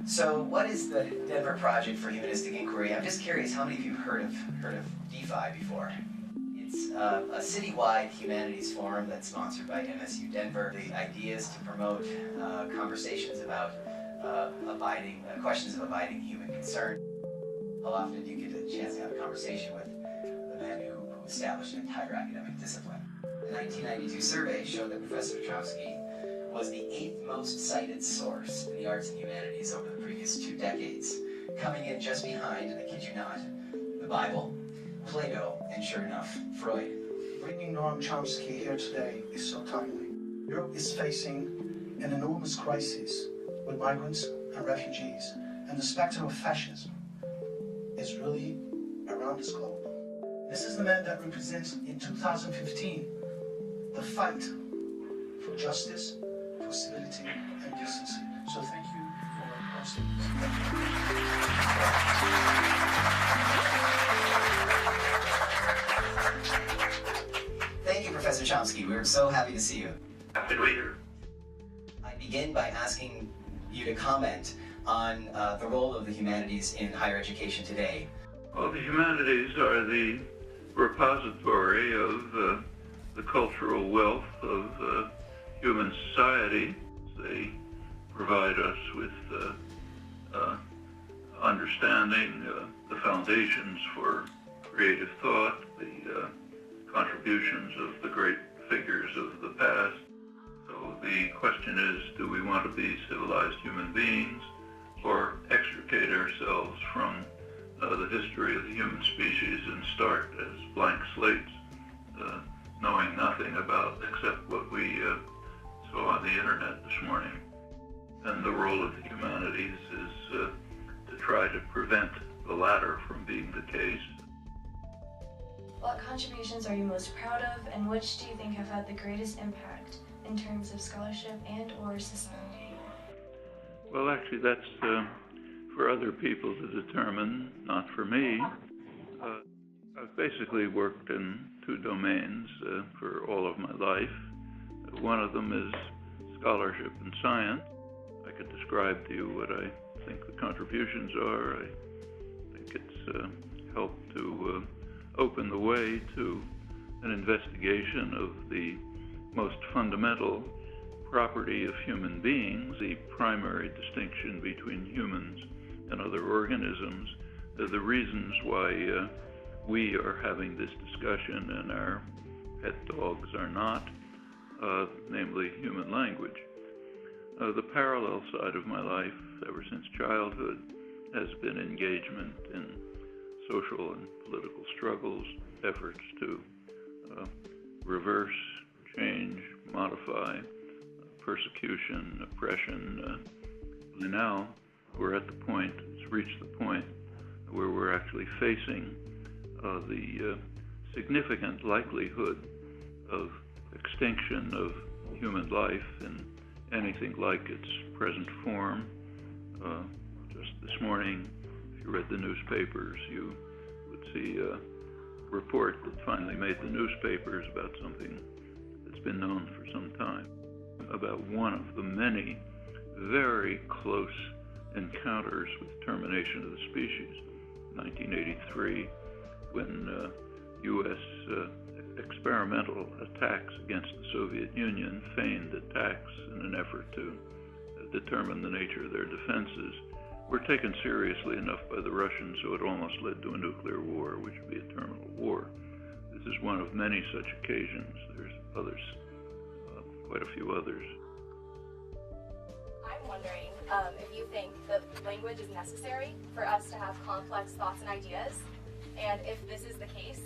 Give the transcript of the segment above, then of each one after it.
So, what is the Denver Project for Humanistic Inquiry? I'm just curious, how many of you have heard of DeFi before? It's a citywide humanities forum that's sponsored by MSU Denver. The idea is to promote conversations about questions of abiding human concern. How often do you get a chance to have a conversation with the man who established an entire academic discipline? The 1992 survey showed that Professor Petrovsky was the 8th most cited source in the arts and humanities over the previous 2 decades, coming in just behind, and I kid you not, the Bible, Plato, and sure enough, Freud. Bringing Noam Chomsky here today is so timely. Europe is facing an enormous crisis with migrants and refugees, and the specter of fascism is really around this globe. This is the man that represents, in 2015, the fight for justice, for civility, and decency. So thank you for hosting this. Thank you, Professor Chomsky. We're so happy to see you. Happy to be here. I begin by asking you to comment on the role of the humanities in higher education today. Well, the humanities are the repository of the cultural wealth of human society. They provide us with understanding the foundations for creative thought, the contributions of the great figures of the past. So the question is, do we want to be civilized human beings or extricate ourselves from the history of the human species and start as blank slates, knowing nothing about except what we saw on the internet this morning? And the role of the humanities is to try to prevent the latter from being the case. What contributions are you most proud of, and which do you think have had the greatest impact in terms of scholarship and or society? Well, actually, that's for other people to determine, not for me. I've basically worked in 2 domains for all of my life. One of them is scholarship and science. I could describe to you what I think the contributions are. I think it's helped to open the way to an investigation of the most fundamental property of human beings, the primary distinction between humans and other organisms, the reasons why we are having this discussion and our pet dogs are not, namely human language. The parallel side of my life, ever since childhood, has been engagement in social and political struggles, efforts to reverse, change, modify persecution, oppression. And now we're at the point, it's reached the point where we're actually facing the significant likelihood of extinction of human life in anything like its present form. Just this morning, if you read the newspapers, you would see a report that finally made the newspapers about something that's been known for some time, about one of the many very close encounters with termination of the species. 1983, when U.S. Experimental attacks against the Soviet Union, feigned attacks in an effort to determine the nature of their defenses, were taken seriously enough by the Russians so it almost led to a nuclear war, which would be a terminal war. This is one of many such occasions. There's others, quite a few others. I'm wondering if you think that language is necessary for us to have complex thoughts and ideas, and if this is the case,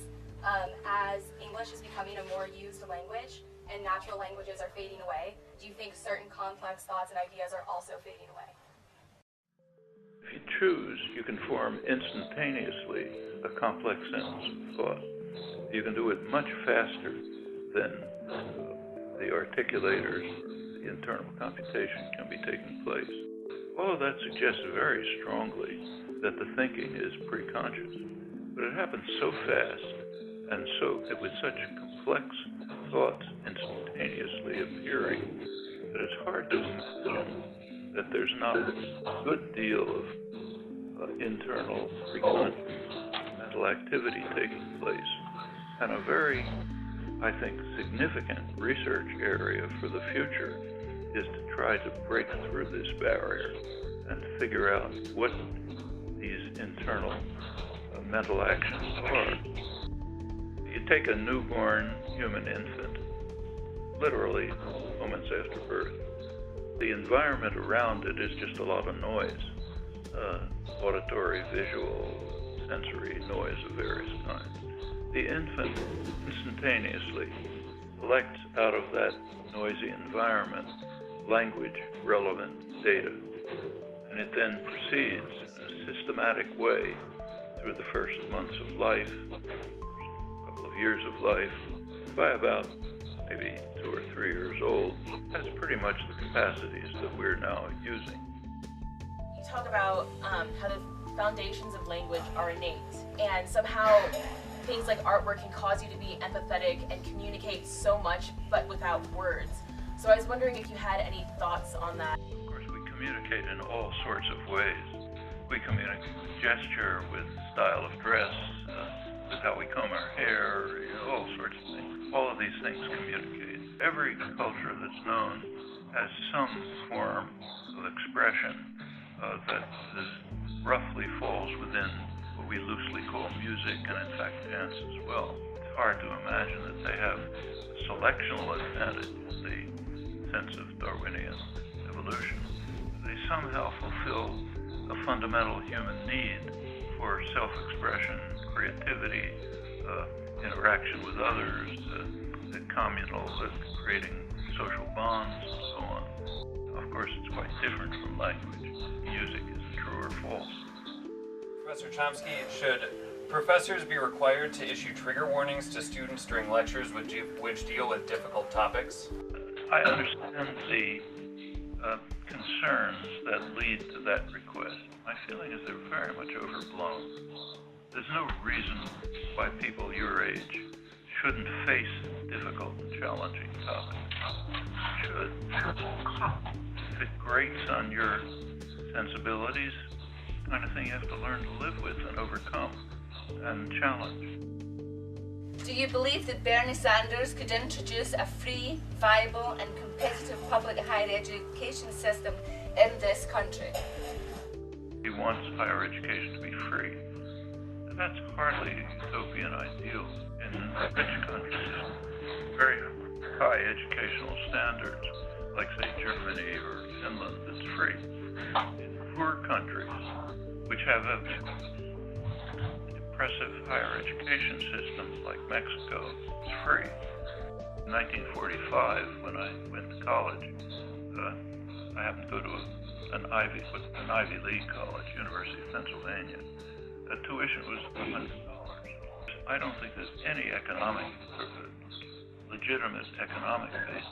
as English is becoming a more used language and natural languages are fading away, do you think certain complex thoughts and ideas are also fading away? If you choose, you can form instantaneously a complex sentence of thought. You can do it much faster than the articulators, the internal computation can be taking place. All of that suggests very strongly that the thinking is pre-conscious. But it happens so fast, and so with such complex thoughts instantaneously appearing, that it's hard to imagine that there's not a good deal of internal recurrent mental activity taking place. And a very, I think, significant research area for the future is to try to break through this barrier and figure out what these internal mental actions are. You take a newborn human infant, literally moments after birth. The environment around it is just a lot of noise, auditory, visual, sensory noise of various kinds. The infant instantaneously collects out of that noisy environment language-relevant data, and it then proceeds in a systematic way through the first months of life, a couple of years of life. By about maybe 2 or 3 years old, has pretty much the capacities that we're now using. You talk about how the foundations of language are innate, and somehow things like artwork can cause you to be empathetic and communicate so much, but without words. So I was wondering if you had any thoughts on that. Of course, we communicate in all sorts of ways. We communicate with gesture, with style of dress, with how we comb our hair, all sorts of things. All of these things communicate. Every culture that's known has some form of expression that roughly falls within what we loosely call music, and in fact dance as well. It's hard to imagine that they have a selectional advantage in the sense of Darwinian evolution. They somehow fulfill a fundamental human need for self-expression, creativity, interaction with others, communal, creating social bonds, and so on. Of course, it's quite different from language. Music is true or false. Professor Chomsky, should professors be required to issue trigger warnings to students during lectures which deal with difficult topics? I understand the concerns that lead to that request. My feeling is they're very much overblown. There's no reason why people your age shouldn't face difficult and challenging topics. Should. If it grates on your sensibilities, the kind of thing you have to learn to live with and overcome and challenge. Do you believe that Bernie Sanders could introduce a free, viable and competitive public higher education system in this country? He wants higher education to be free. And that's hardly a utopian ideal. In rich countries, very high educational standards, like say Germany or Finland, it's free. In poor countries, which have impressive higher education systems like Mexico, it's free. In 1945, when I went to college, I happened to go to an Ivy League college, University of Pennsylvania. The tuition was $100. I don't think there's any legitimate economic basis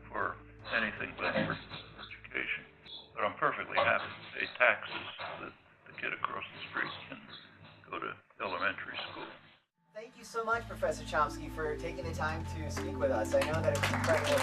for anything but education. But I'm perfectly happy to pay taxes so that the kid across the street can go to elementary school. Thank you so much, Professor Chomsky, for taking the time to speak with us. I know that it was incredible.